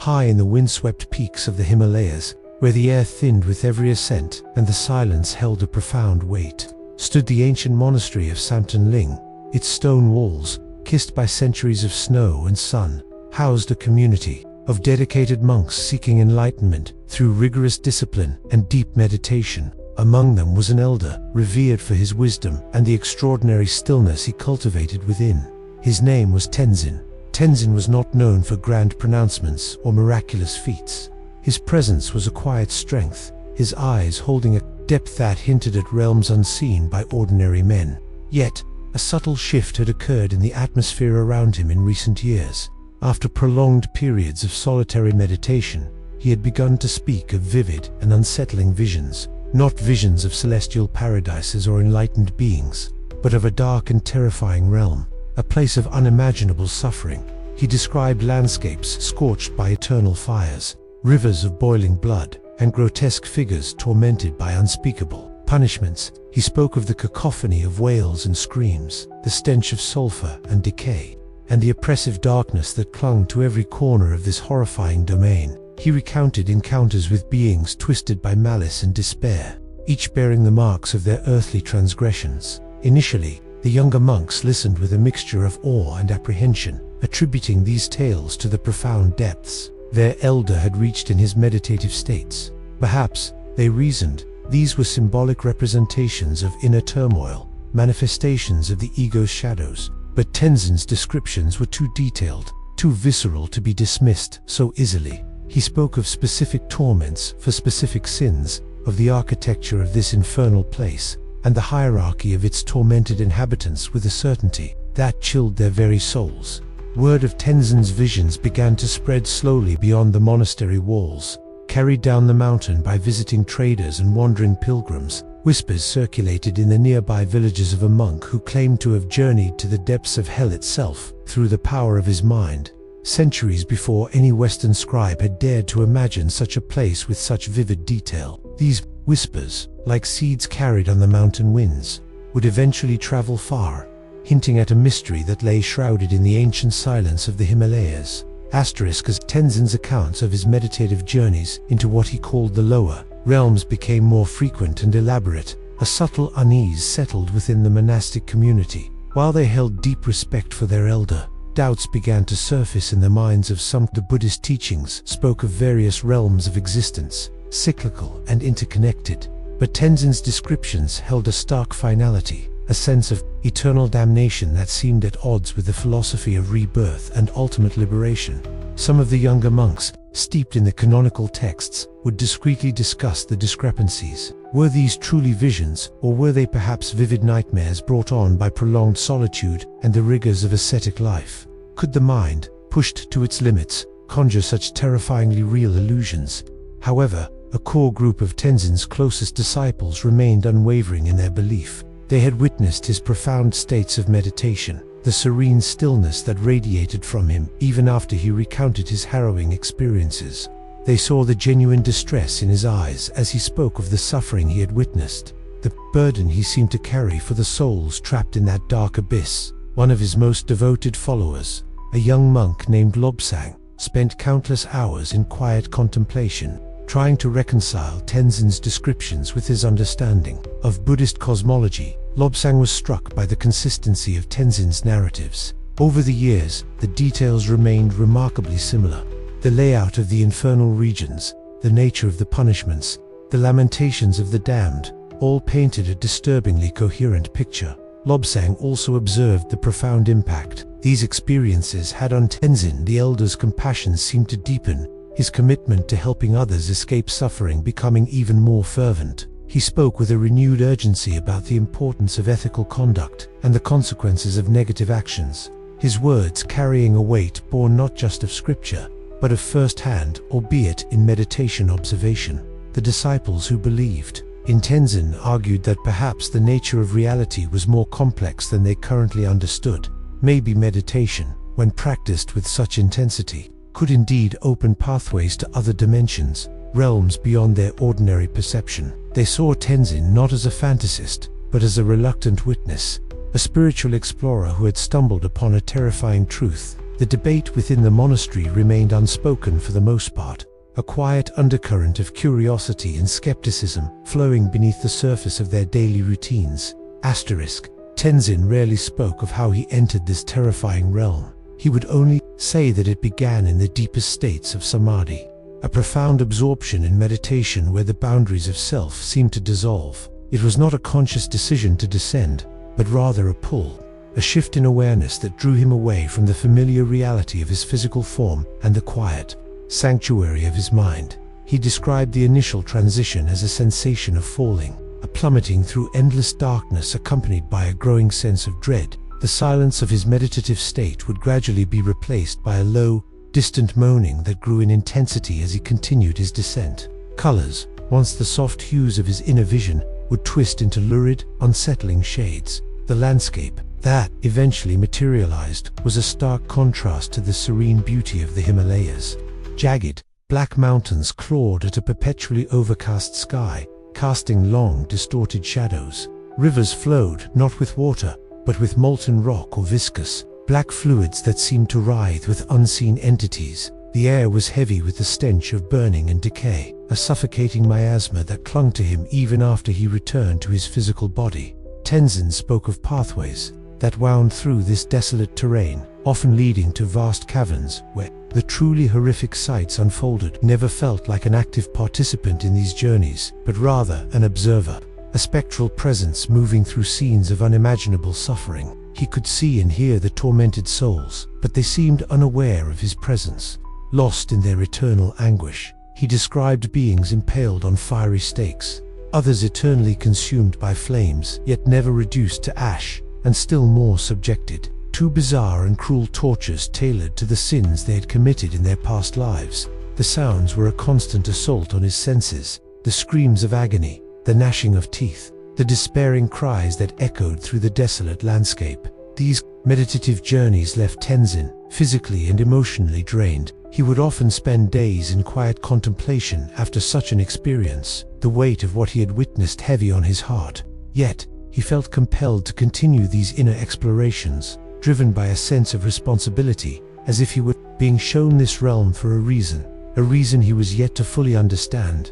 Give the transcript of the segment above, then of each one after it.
High in the windswept peaks of the Himalayas, where the air thinned with every ascent and the silence held a profound weight, stood the ancient monastery of Samten Ling. Its stone walls, kissed by centuries of snow and sun, housed a community of dedicated monks seeking enlightenment through rigorous discipline and deep meditation. Among them was an elder, revered for his wisdom and the extraordinary stillness he cultivated within. His name was Tenzin. Tenzin was not known for grand pronouncements or miraculous feats. His presence was a quiet strength, his eyes holding a depth that hinted at realms unseen by ordinary men. Yet, a subtle shift had occurred in the atmosphere around him in recent years. After prolonged periods of solitary meditation, he had begun to speak of vivid and unsettling visions, not visions of celestial paradises or enlightened beings, but of a dark and terrifying realm, a place of unimaginable suffering. He described landscapes scorched by eternal fires, rivers of boiling blood, and grotesque figures tormented by unspeakable punishments. He spoke of the cacophony of wails and screams, the stench of sulfur and decay, and the oppressive darkness that clung to every corner of this horrifying domain. He recounted encounters with beings twisted by malice and despair, each bearing the marks of their earthly transgressions. Initially, the younger monks listened with a mixture of awe and apprehension, attributing these tales to the profound depths their elder had reached in his meditative states. Perhaps, they reasoned, these were symbolic representations of inner turmoil, manifestations of the ego's shadows. But Tenzin's descriptions were too detailed, too visceral to be dismissed so easily. He spoke of specific torments for specific sins, of the architecture of this infernal place, and the hierarchy of its tormented inhabitants with a certainty that chilled their very souls. Word of Tenzin's visions began to spread slowly beyond the monastery walls. Carried down the mountain by visiting traders and wandering pilgrims, whispers circulated in the nearby villages of a monk who claimed to have journeyed to the depths of hell itself through the power of his mind, centuries before any Western scribe had dared to imagine such a place with such vivid detail. These whispers, like seeds carried on the mountain winds, would eventually travel far, hinting at a mystery that lay shrouded in the ancient silence of the Himalayas. As Tenzin's accounts of his meditative journeys into what he called the lower realms became more frequent and elaborate, a subtle unease settled within the monastic community. While they held deep respect for their elder, doubts began to surface in the minds of some. The Buddhist teachings spoke of various realms of existence, cyclical and interconnected, but Tenzin's descriptions held a stark finality, a sense of eternal damnation that seemed at odds with the philosophy of rebirth and ultimate liberation. Some of the younger monks, steeped in the canonical texts, would discreetly discuss the discrepancies. Were these truly visions, or were they perhaps vivid nightmares brought on by prolonged solitude and the rigors of ascetic life? Could the mind, pushed to its limits, conjure such terrifyingly real illusions? However, a core group of Tenzin's closest disciples remained unwavering in their belief. They had witnessed his profound states of meditation, the serene stillness that radiated from him even after he recounted his harrowing experiences. They saw the genuine distress in his eyes as he spoke of the suffering he had witnessed, the burden he seemed to carry for the souls trapped in that dark abyss. One of his most devoted followers, a young monk named Lobsang, spent countless hours in quiet contemplation, trying to reconcile Tenzin's descriptions with his understanding of Buddhist cosmology. Lobsang was struck by the consistency of Tenzin's narratives. Over the years, the details remained remarkably similar. The layout of the infernal regions, the nature of the punishments, the lamentations of the damned, all painted a disturbingly coherent picture. Lobsang also observed the profound impact these experiences had on Tenzin. The elder's compassion seemed to deepen, his commitment to helping others escape suffering becoming even more fervent. He spoke with a renewed urgency about the importance of ethical conduct and the consequences of negative actions, his words carrying a weight born not just of scripture, but of first-hand, albeit in meditation observation. The disciples who believed in Tenzin argued that perhaps the nature of reality was more complex than they currently understood. Maybe meditation, when practiced with such intensity, could indeed open pathways to other dimensions, realms beyond their ordinary perception. They saw Tenzin not as a fantasist, but as a reluctant witness, a spiritual explorer who had stumbled upon a terrifying truth. The debate within the monastery remained unspoken for the most part, a quiet undercurrent of curiosity and skepticism flowing beneath the surface of their daily routines. Tenzin rarely spoke of how he entered this terrifying realm. He would only say that it began in the deepest states of samadhi, a profound absorption in meditation where the boundaries of self seemed to dissolve. It was not a conscious decision to descend, but rather a pull, a shift in awareness that drew him away from the familiar reality of his physical form and the quiet sanctuary of his mind. He described the initial transition as a sensation of falling, a plummeting through endless darkness accompanied by a growing sense of dread. The silence of his meditative state would gradually be replaced by a low, distant moaning that grew in intensity as he continued his descent. Colors, once the soft hues of his inner vision, would twist into lurid, unsettling shades. The landscape that eventually materialized was a stark contrast to the serene beauty of the Himalayas. Jagged, black mountains clawed at a perpetually overcast sky, casting long, distorted shadows. Rivers flowed not with water, but with molten rock or viscous, black fluids that seemed to writhe with unseen entities. The air was heavy with the stench of burning and decay, a suffocating miasma that clung to him even after he returned to his physical body. Tenzin spoke of pathways that wound through this desolate terrain, often leading to vast caverns where the truly horrific sights unfolded. Never felt like an active participant in these journeys, but rather an observer, a spectral presence moving through scenes of unimaginable suffering. He could see and hear the tormented souls, but they seemed unaware of his presence, lost in their eternal anguish. He described beings impaled on fiery stakes, others eternally consumed by flames, yet never reduced to ash, and still more subjected to bizarre and cruel tortures tailored to the sins they had committed in their past lives. The sounds were a constant assault on his senses, the screams of agony, the gnashing of teeth, the despairing cries that echoed through the desolate landscape. These meditative journeys left Tenzin physically and emotionally drained. He would often spend days in quiet contemplation after such an experience, the weight of what he had witnessed heavy on his heart. Yet, he felt compelled to continue these inner explorations, driven by a sense of responsibility, as if he were being shown this realm for a reason he was yet to fully understand.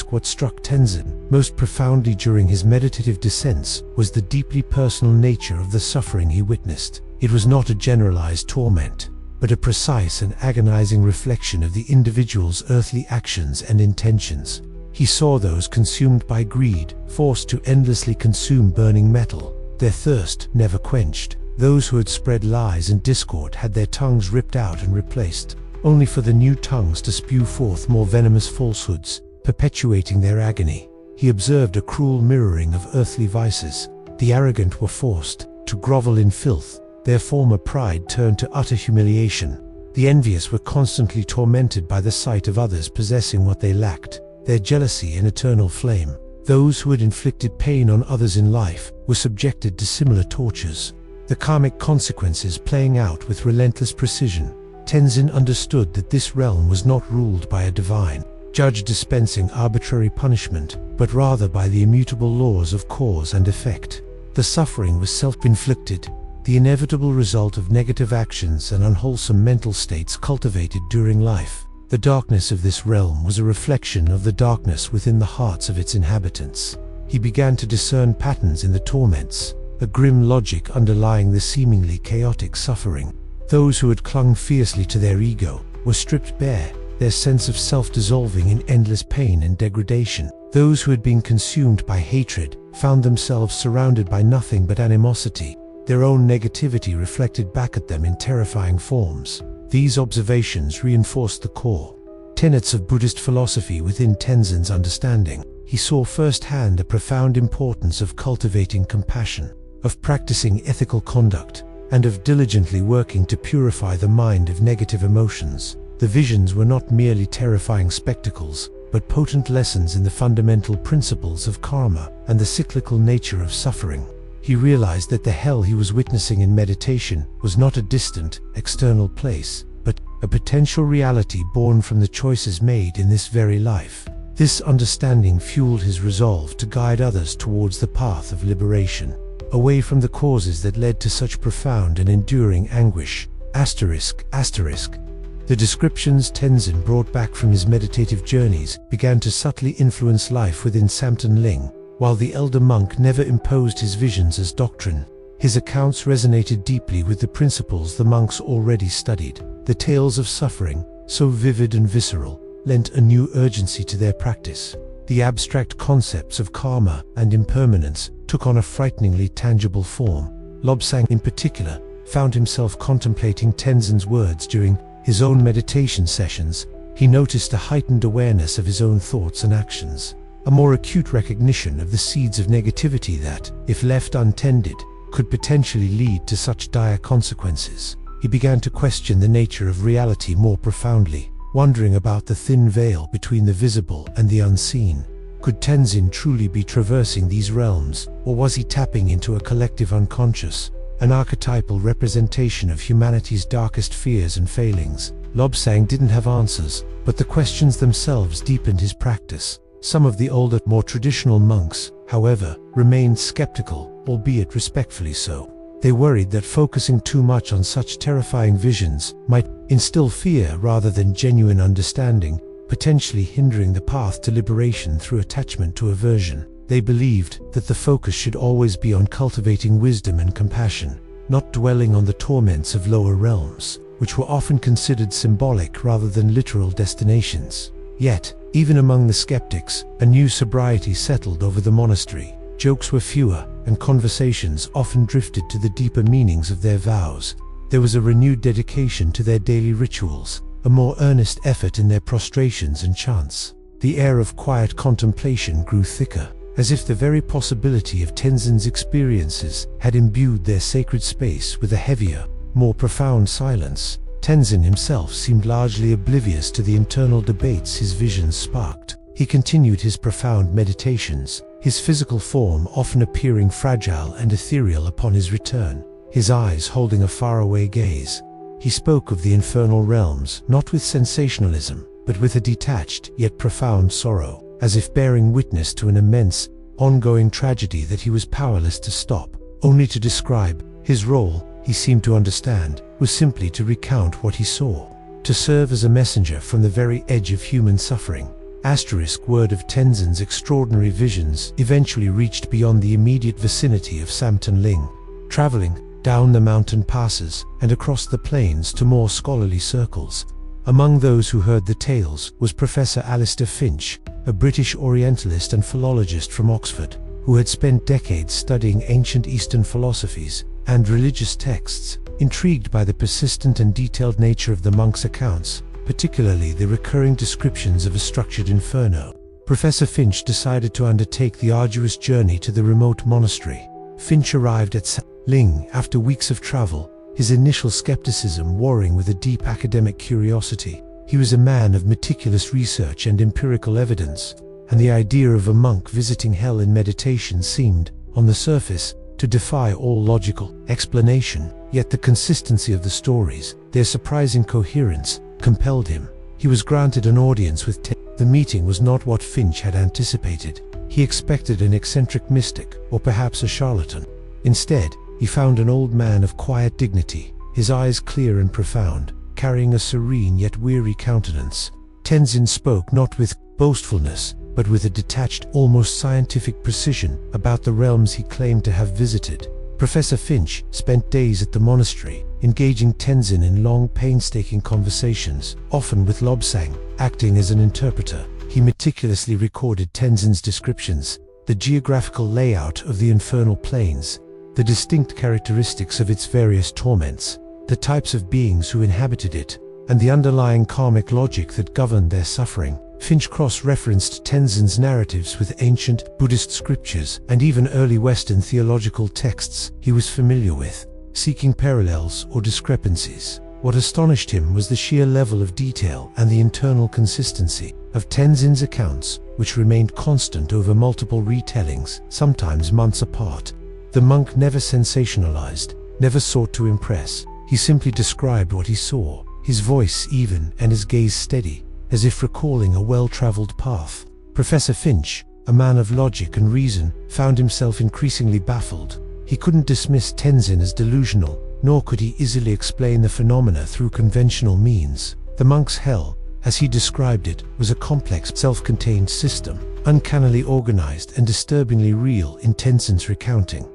What struck Tenzin most profoundly during his meditative descents was the deeply personal nature of the suffering he witnessed. It was not a generalized torment, but a precise and agonizing reflection of the individual's earthly actions and intentions. He saw those consumed by greed, forced to endlessly consume burning metal, their thirst never quenched. Those who had spread lies and discord had their tongues ripped out and replaced, only for the new tongues to spew forth more venomous falsehoods, perpetuating their agony. He observed a cruel mirroring of earthly vices. The arrogant were forced to grovel in filth, their former pride turned to utter humiliation. The envious were constantly tormented by the sight of others possessing what they lacked, their jealousy an eternal flame. Those who had inflicted pain on others in life were subjected to similar tortures, the karmic consequences playing out with relentless precision. Tenzin understood that this realm was not ruled by a divine judge dispensing arbitrary punishment, but rather by the immutable laws of cause and effect. The suffering was self-inflicted, the inevitable result of negative actions and unwholesome mental states cultivated during life. The darkness of this realm was a reflection of the darkness within the hearts of its inhabitants. He began to discern patterns in the torments, a grim logic underlying the seemingly chaotic suffering. Those who had clung fiercely to their ego were stripped bare, their sense of self dissolving in endless pain and degradation. Those who had been consumed by hatred found themselves surrounded by nothing but animosity, their own negativity reflected back at them in terrifying forms. These observations reinforced the core tenets of Buddhist philosophy within Tenzin's understanding. He saw firsthand the profound importance of cultivating compassion, of practicing ethical conduct, and of diligently working to purify the mind of negative emotions. The visions were not merely terrifying spectacles, but potent lessons in the fundamental principles of karma and the cyclical nature of suffering. He realized that the hell he was witnessing in meditation was not a distant, external place, but a potential reality born from the choices made in this very life. This understanding fueled his resolve to guide others towards the path of liberation, away from the causes that led to such profound and enduring anguish. Asterisk, asterisk. The descriptions Tenzin brought back from his meditative journeys began to subtly influence life within Samten Ling. While the elder monk never imposed his visions as doctrine, his accounts resonated deeply with the principles the monks already studied. The tales of suffering, so vivid and visceral, lent a new urgency to their practice. The abstract concepts of karma and impermanence took on a frighteningly tangible form. Lobsang, in particular, found himself contemplating Tenzin's words during his own meditation sessions. He noticed a heightened awareness of his own thoughts and actions, a more acute recognition of the seeds of negativity that, if left untended, could potentially lead to such dire consequences. He began to question the nature of reality more profoundly, wondering about the thin veil between the visible and the unseen. Could Tenzin truly be traversing these realms, or was he tapping into a collective unconscious, an archetypal representation of humanity's darkest fears and failings? Lobsang didn't have answers, but the questions themselves deepened his practice. Some of the older, more traditional monks, however, remained skeptical, albeit respectfully so. They worried that focusing too much on such terrifying visions might instill fear rather than genuine understanding, potentially hindering the path to liberation through attachment to aversion. They believed that the focus should always be on cultivating wisdom and compassion, not dwelling on the torments of lower realms, which were often considered symbolic rather than literal destinations. Yet, even among the skeptics, a new sobriety settled over the monastery. Jokes were fewer, and conversations often drifted to the deeper meanings of their vows. There was a renewed dedication to their daily rituals, a more earnest effort in their prostrations and chants. The air of quiet contemplation grew thicker, as if the very possibility of Tenzin's experiences had imbued their sacred space with a heavier, more profound silence. Tenzin himself seemed largely oblivious to the internal debates his visions sparked. He continued his profound meditations, his physical form often appearing fragile and ethereal upon his return, his eyes holding a faraway gaze. He spoke of the infernal realms, not with sensationalism, but with a detached yet profound sorrow, as if bearing witness to an immense, ongoing tragedy that he was powerless to stop. Only to describe his role, he seemed to understand, was simply to recount what he saw, to serve as a messenger from the very edge of human suffering. Asterisk. Word of Tenzin's extraordinary visions eventually reached beyond the immediate vicinity of Samten Ling, traveling down the mountain passes and across the plains to more scholarly circles. Among those who heard the tales was Professor Alistair Finch, a British Orientalist and philologist from Oxford, who had spent decades studying ancient Eastern philosophies and religious texts. Intrigued by the persistent and detailed nature of the monks' accounts, particularly the recurring descriptions of a structured inferno, Professor Finch decided to undertake the arduous journey to the remote monastery. Finch arrived at Samten Ling after weeks of travel, his initial skepticism warring with a deep academic curiosity. He was a man of meticulous research and empirical evidence, and the idea of a monk visiting hell in meditation seemed, on the surface, to defy all logical explanation. Yet the consistency of the stories, their surprising coherence, compelled him. He was granted an audience with Tenzin. The meeting was not what Finch had anticipated. He expected an eccentric mystic, or perhaps a charlatan. Instead, he found an old man of quiet dignity, his eyes clear and profound, carrying a serene yet weary countenance. Tenzin spoke not with boastfulness, but with a detached, almost scientific precision about the realms he claimed to have visited. Professor Finch spent days at the monastery, engaging Tenzin in long, painstaking conversations, often with Lobsang acting as an interpreter. He meticulously recorded Tenzin's descriptions, the geographical layout of the infernal plains, the distinct characteristics of its various torments, the types of beings who inhabited it, and the underlying karmic logic that governed their suffering. Finch cross-referenced Tenzin's narratives with ancient Buddhist scriptures and even early Western theological texts he was familiar with, seeking parallels or discrepancies. What astonished him was the sheer level of detail and the internal consistency of Tenzin's accounts, which remained constant over multiple retellings, sometimes months apart. The monk never sensationalized, never sought to impress. He simply described what he saw, his voice even and his gaze steady, as if recalling a well-traveled path. Professor Finch, a man of logic and reason, found himself increasingly baffled. He couldn't dismiss Tenzin as delusional, nor could he easily explain the phenomena through conventional means. The monk's hell, as he described it, was a complex, self-contained system, uncannily organized and disturbingly real in Tenzin's recounting.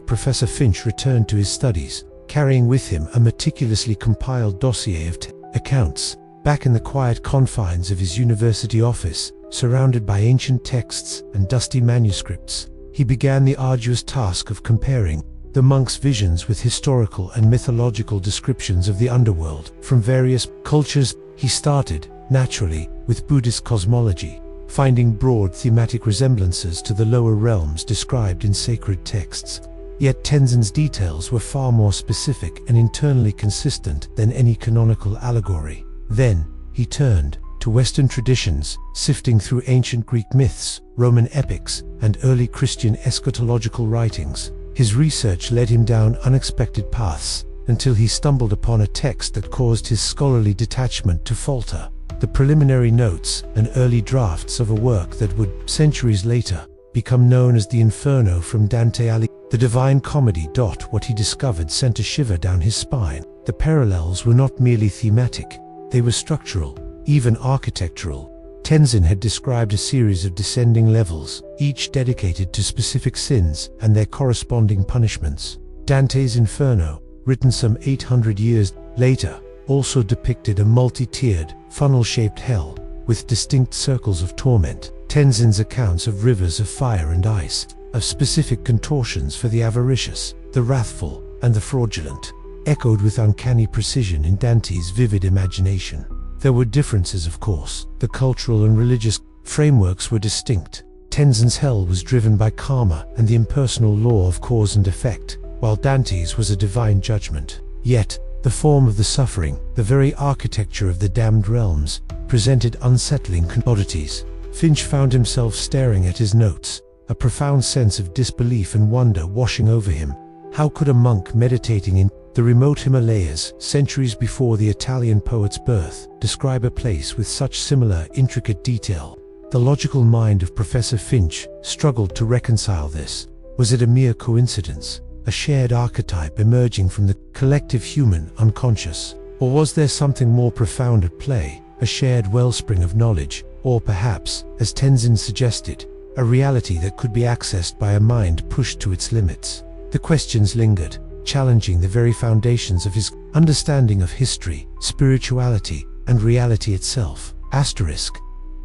Professor Finch returned to his studies, carrying with him a meticulously compiled dossier of accounts. Back in the quiet confines of his university office, surrounded by ancient texts and dusty manuscripts, he began the arduous task of comparing the monk's visions with historical and mythological descriptions of the underworld from various cultures. He started, naturally, with Buddhist cosmology, finding broad thematic resemblances to the lower realms described in sacred texts. Yet Tenzin's details were far more specific and internally consistent than any canonical allegory. Then, he turned to Western traditions, sifting through ancient Greek myths, Roman epics, and early Christian eschatological writings. His research led him down unexpected paths, until he stumbled upon a text that caused his scholarly detachment to falter. The preliminary notes and early drafts of a work that would, centuries later, become known as the Inferno from Dante Alighieri. The Divine Comedy. What he discovered sent a shiver down his spine. The parallels were not merely thematic, they were structural, even architectural. Tenzin had described a series of descending levels, each dedicated to specific sins and their corresponding punishments. Dante's Inferno, written some 800 years later, also depicted a multi-tiered, funnel-shaped hell, with distinct circles of torment. Tenzin's accounts of rivers of fire and ice, of specific contortions for the avaricious, the wrathful, and the fraudulent, echoed with uncanny precision in Dante's vivid imagination. There were differences, of course. The cultural and religious frameworks were distinct. Tenzin's hell was driven by karma and the impersonal law of cause and effect, while Dante's was a divine judgment. Yet, the form of the suffering, the very architecture of the damned realms, presented unsettling oddities. Finch found himself staring at his notes, a profound sense of disbelief and wonder washing over him. How could a monk meditating in the remote Himalayas, centuries before the Italian poet's birth, describe a place with such similar, intricate detail? The logical mind of Professor Finch struggled to reconcile this. Was it a mere coincidence, a shared archetype emerging from the collective human unconscious? Or was there something more profound at play, a shared wellspring of knowledge, or perhaps, as Tenzin suggested, a reality that could be accessed by a mind pushed to its limits? The questions lingered, challenging the very foundations of his understanding of history, spirituality, and reality itself.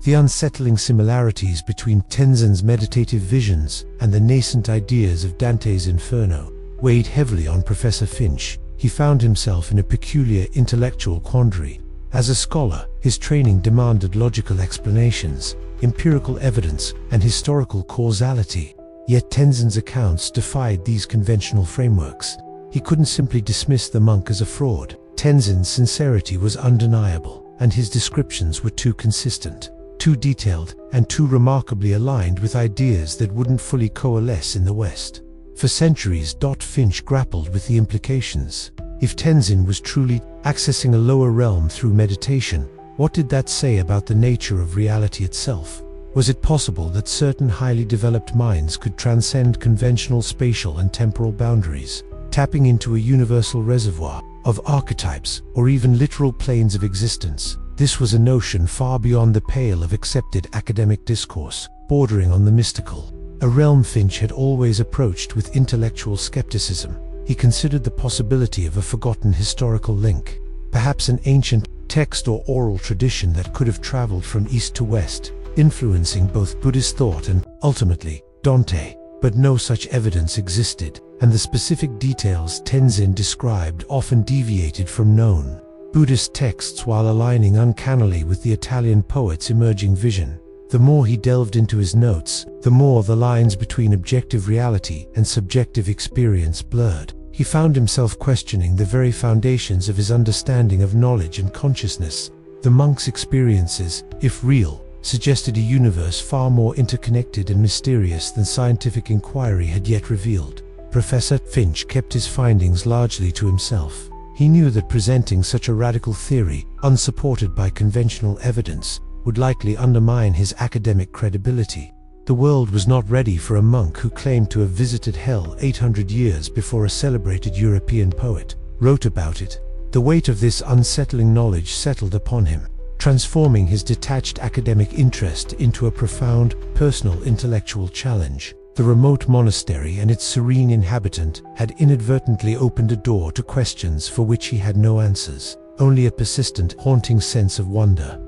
The unsettling similarities between Tenzin's meditative visions and the nascent ideas of Dante's Inferno weighed heavily on Professor Finch. He found himself in a peculiar intellectual quandary. As a scholar, his training demanded logical explanations, empirical evidence, and historical causality. Yet Tenzin's accounts defied these conventional frameworks. He couldn't simply dismiss the monk as a fraud. Tenzin's sincerity was undeniable, and his descriptions were too consistent, too detailed, and too remarkably aligned with ideas that wouldn't fully coalesce in the West. For centuries, Finch grappled with the implications. If Tenzin was truly accessing a lower realm through meditation, what did that say about the nature of reality itself? Was it possible that certain highly developed minds could transcend conventional spatial and temporal boundaries, tapping into a universal reservoir of archetypes or even literal planes of existence? This was a notion far beyond the pale of accepted academic discourse, bordering on the mystical, a realm Finch had always approached with intellectual skepticism. He considered the possibility of a forgotten historical link, perhaps an ancient text or oral tradition that could have traveled from east to west, influencing both Buddhist thought and, ultimately, Dante. But no such evidence existed, and the specific details Tenzin described often deviated from known Buddhist texts while aligning uncannily with the Italian poet's emerging vision. The more he delved into his notes, the more the lines between objective reality and subjective experience blurred. He found himself questioning the very foundations of his understanding of knowledge and consciousness. The monk's experiences, if real, suggested a universe far more interconnected and mysterious than scientific inquiry had yet revealed. Professor Finch kept his findings largely to himself. He knew that presenting such a radical theory, unsupported by conventional evidence, would likely undermine his academic credibility. The world was not ready for a monk who claimed to have visited hell 800 years before a celebrated European poet wrote about it. The weight of this unsettling knowledge settled upon him, transforming his detached academic interest into a profound, personal intellectual challenge. The remote monastery and its serene inhabitant had inadvertently opened a door to questions for which he had no answers, only a persistent, haunting sense of wonder.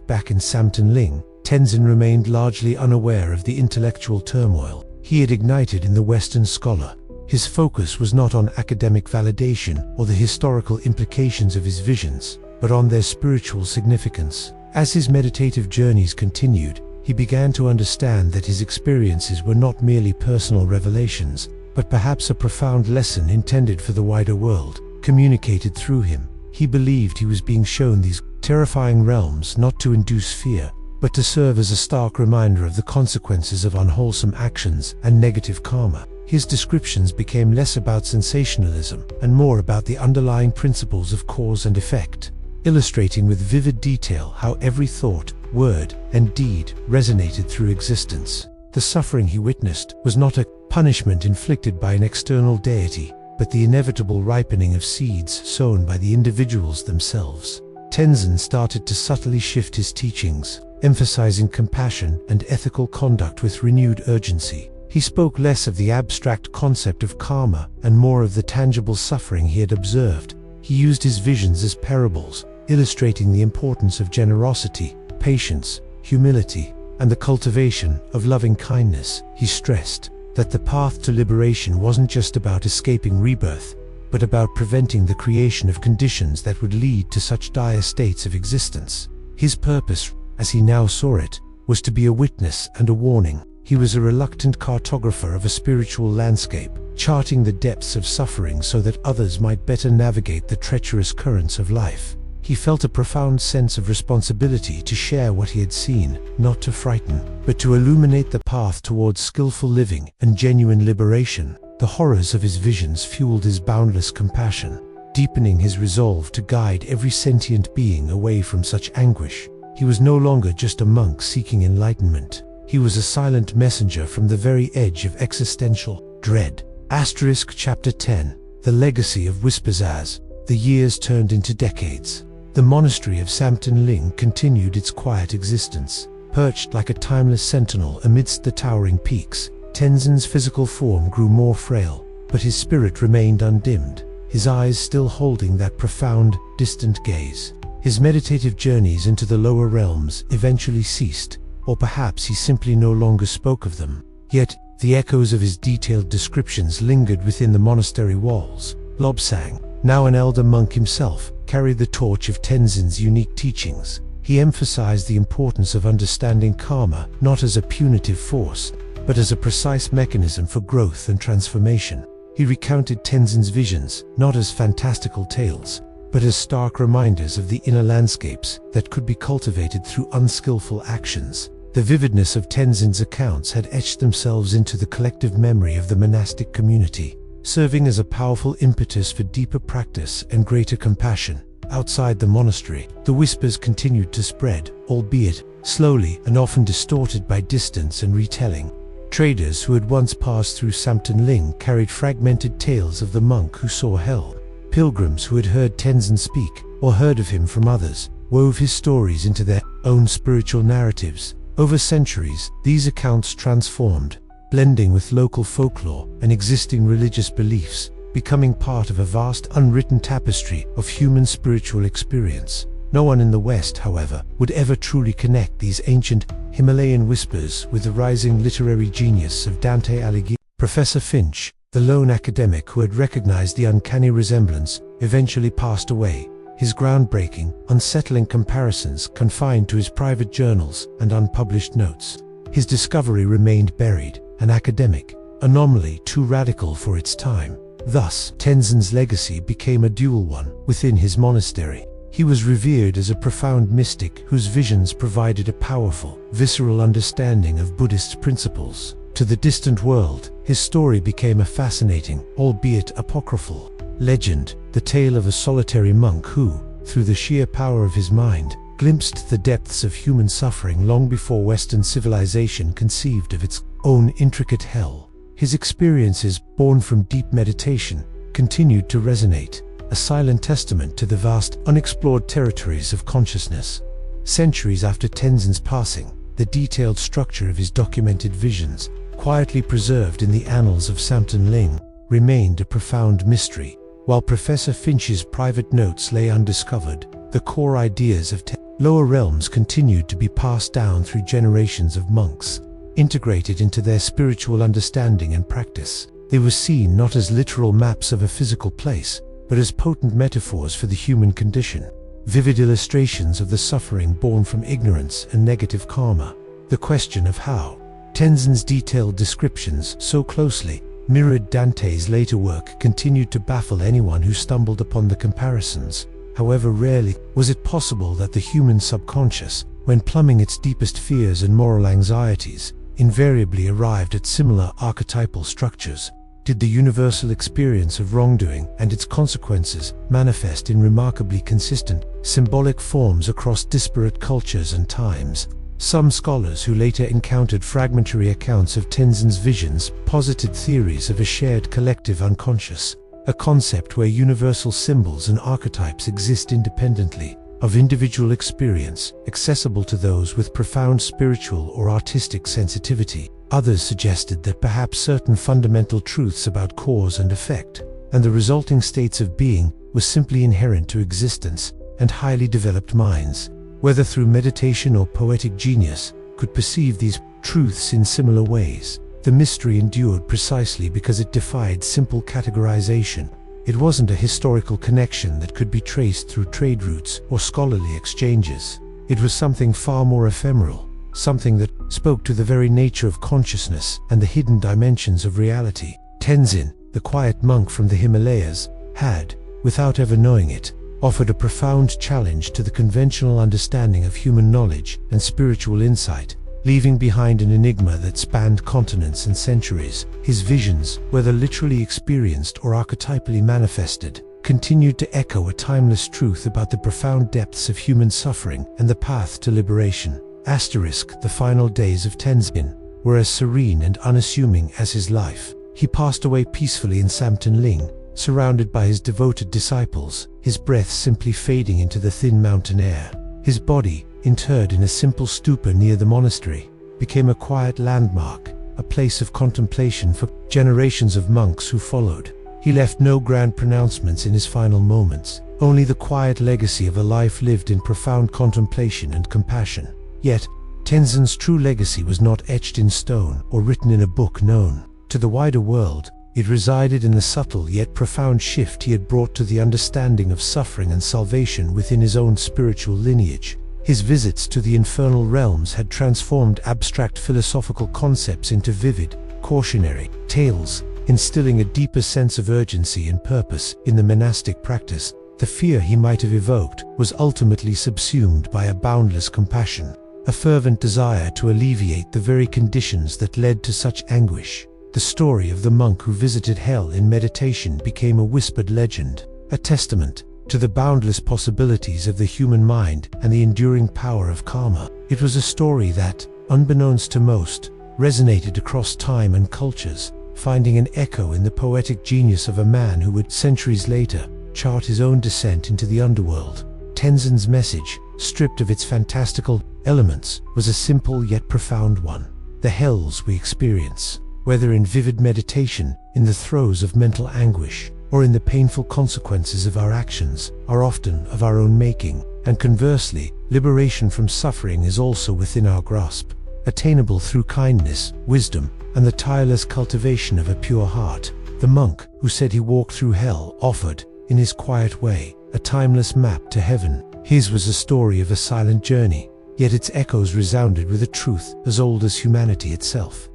Back in Samten Ling, Tenzin remained largely unaware of the intellectual turmoil he had ignited in the Western scholar. His focus was not on academic validation or the historical implications of his visions, but on their spiritual significance. As his meditative journeys continued, he began to understand that his experiences were not merely personal revelations, but perhaps a profound lesson intended for the wider world, communicated through him. He believed he was being shown these terrifying realms not to induce fear, but to serve as a stark reminder of the consequences of unwholesome actions and negative karma. His descriptions became less about sensationalism and more about the underlying principles of cause and effect, illustrating with vivid detail how every thought, word, and deed resonated through existence. The suffering he witnessed was not a punishment inflicted by an external deity, but the inevitable ripening of seeds sown by the individuals themselves. Tenzin started to subtly shift his teachings, emphasizing compassion and ethical conduct with renewed urgency. He spoke less of the abstract concept of karma and more of the tangible suffering he had observed. He used his visions as parables, illustrating the importance of generosity, patience, humility, and the cultivation of loving kindness. He stressed that the path to liberation wasn't just about escaping rebirth, but about preventing the creation of conditions that would lead to such dire states of existence. His purpose, as he now saw it, was to be a witness and a warning. He was a reluctant cartographer of a spiritual landscape, charting the depths of suffering so that others might better navigate the treacherous currents of life. He felt a profound sense of responsibility to share what he had seen, not to frighten, but to illuminate the path towards skillful living and genuine liberation. The horrors of his visions fueled his boundless compassion, deepening his resolve to guide every sentient being away from such anguish. He was no longer just a monk seeking enlightenment. He was a silent messenger from the very edge of existential dread. Chapter 10. The Legacy of Whispers. The years turned into decades. The monastery of Samten Ling continued its quiet existence. Perched like a timeless sentinel amidst the towering peaks, Tenzin's physical form grew more frail, but his spirit remained undimmed, his eyes still holding that profound, distant gaze. His meditative journeys into the lower realms eventually ceased, or perhaps he simply no longer spoke of them. Yet, the echoes of his detailed descriptions lingered within the monastery walls. Lobsang, now an elder monk himself, carried the torch of Tenzin's unique teachings. He emphasized the importance of understanding karma not as a punitive force, but as a precise mechanism for growth and transformation. He recounted Tenzin's visions, not as fantastical tales, but as stark reminders of the inner landscapes that could be cultivated through unskillful actions. The vividness of Tenzin's accounts had etched themselves into the collective memory of the monastic community, serving as a powerful impetus for deeper practice and greater compassion. Outside the monastery, the whispers continued to spread, albeit slowly and often distorted by distance and retelling. Traders who had once passed through Samten Ling carried fragmented tales of the monk who saw hell. Pilgrims who had heard Tenzin speak, or heard of him from others, wove his stories into their own spiritual narratives. Over centuries, these accounts transformed, blending with local folklore and existing religious beliefs, becoming part of a vast unwritten tapestry of human spiritual experience. No one in the West, however, would ever truly connect these ancient Himalayan whispers with the rising literary genius of Dante Alighieri. Professor Finch, the lone academic who had recognized the uncanny resemblance, eventually passed away, his groundbreaking, unsettling comparisons confined to his private journals and unpublished notes. His discovery remained buried, an academic anomaly too radical for its time. Thus, Tenzin's legacy became a dual one within his monastery. He was revered as a profound mystic whose visions provided a powerful, visceral understanding of Buddhist principles. To the distant world, his story became a fascinating, albeit apocryphal, legend, the tale of a solitary monk who, through the sheer power of his mind, glimpsed the depths of human suffering long before Western civilization conceived of its own intricate hell. His experiences, born from deep meditation, continued to resonate, a silent testament to the vast, unexplored territories of consciousness. Centuries after Tenzin's passing, the detailed structure of his documented visions, quietly preserved in the annals of Samten Ling, remained a profound mystery. While Professor Finch's private notes lay undiscovered, the core ideas of lower realms continued to be passed down through generations of monks. Integrated into their spiritual understanding and practice, they were seen not as literal maps of a physical place, but as potent metaphors for the human condition, vivid illustrations of the suffering born from ignorance and negative karma. The question of how Tenzin's detailed descriptions so closely mirrored Dante's later work continued to baffle anyone who stumbled upon the comparisons. However, rarely was it possible that the human subconscious, when plumbing its deepest fears and moral anxieties, invariably arrived at similar archetypal structures. Did the universal experience of wrongdoing and its consequences manifest in remarkably consistent, symbolic forms across disparate cultures and times? Some scholars who later encountered fragmentary accounts of Tenzin's visions posited theories of a shared collective unconscious, a concept where universal symbols and archetypes exist independently of individual experience, accessible to those with profound spiritual or artistic sensitivity. Others suggested that perhaps certain fundamental truths about cause and effect, and the resulting states of being, were simply inherent to existence, and highly developed minds, whether through meditation or poetic genius, could perceive these truths in similar ways. The mystery endured precisely because it defied simple categorization. It wasn't a historical connection that could be traced through trade routes or scholarly exchanges. It was something far more ephemeral, something that spoke to the very nature of consciousness and the hidden dimensions of reality. Tenzin, the quiet monk from the Himalayas, had, without ever knowing it, offered a profound challenge to the conventional understanding of human knowledge and spiritual insight, leaving behind an enigma that spanned continents and centuries. His visions, whether literally experienced or archetypally manifested, continued to echo a timeless truth about the profound depths of human suffering and the path to liberation. The final days of Tenzin were as serene and unassuming as his life. He passed away peacefully in Samten Ling, surrounded by his devoted disciples, his breath simply fading into the thin mountain air. His body, interred in a simple stupa near the monastery, became a quiet landmark, a place of contemplation for generations of monks who followed. He left no grand pronouncements in his final moments, only the quiet legacy of a life lived in profound contemplation and compassion. Yet, Tenzin's true legacy was not etched in stone or written in a book known to the wider world. It resided in the subtle yet profound shift he had brought to the understanding of suffering and salvation within his own spiritual lineage. His visits to the infernal realms had transformed abstract philosophical concepts into vivid, cautionary tales, instilling a deeper sense of urgency and purpose in the monastic practice. The fear he might have evoked was ultimately subsumed by a boundless compassion, a fervent desire to alleviate the very conditions that led to such anguish. The story of the monk who visited hell in meditation became a whispered legend, a testament to the boundless possibilities of the human mind and the enduring power of karma. It was a story that, unbeknownst to most, resonated across time and cultures, finding an echo in the poetic genius of a man who would, centuries later, chart his own descent into the underworld. Tenzin's message, stripped of its fantastical elements, was a simple yet profound one. The hells we experience, whether in vivid meditation, in the throes of mental anguish, or in the painful consequences of our actions, are often of our own making, and conversely, liberation from suffering is also within our grasp, attainable through kindness, wisdom, and the tireless cultivation of a pure heart. The monk, who said he walked through hell, offered, in his quiet way, a timeless map to heaven. His was a story of a silent journey, yet its echoes resounded with a truth as old as humanity itself.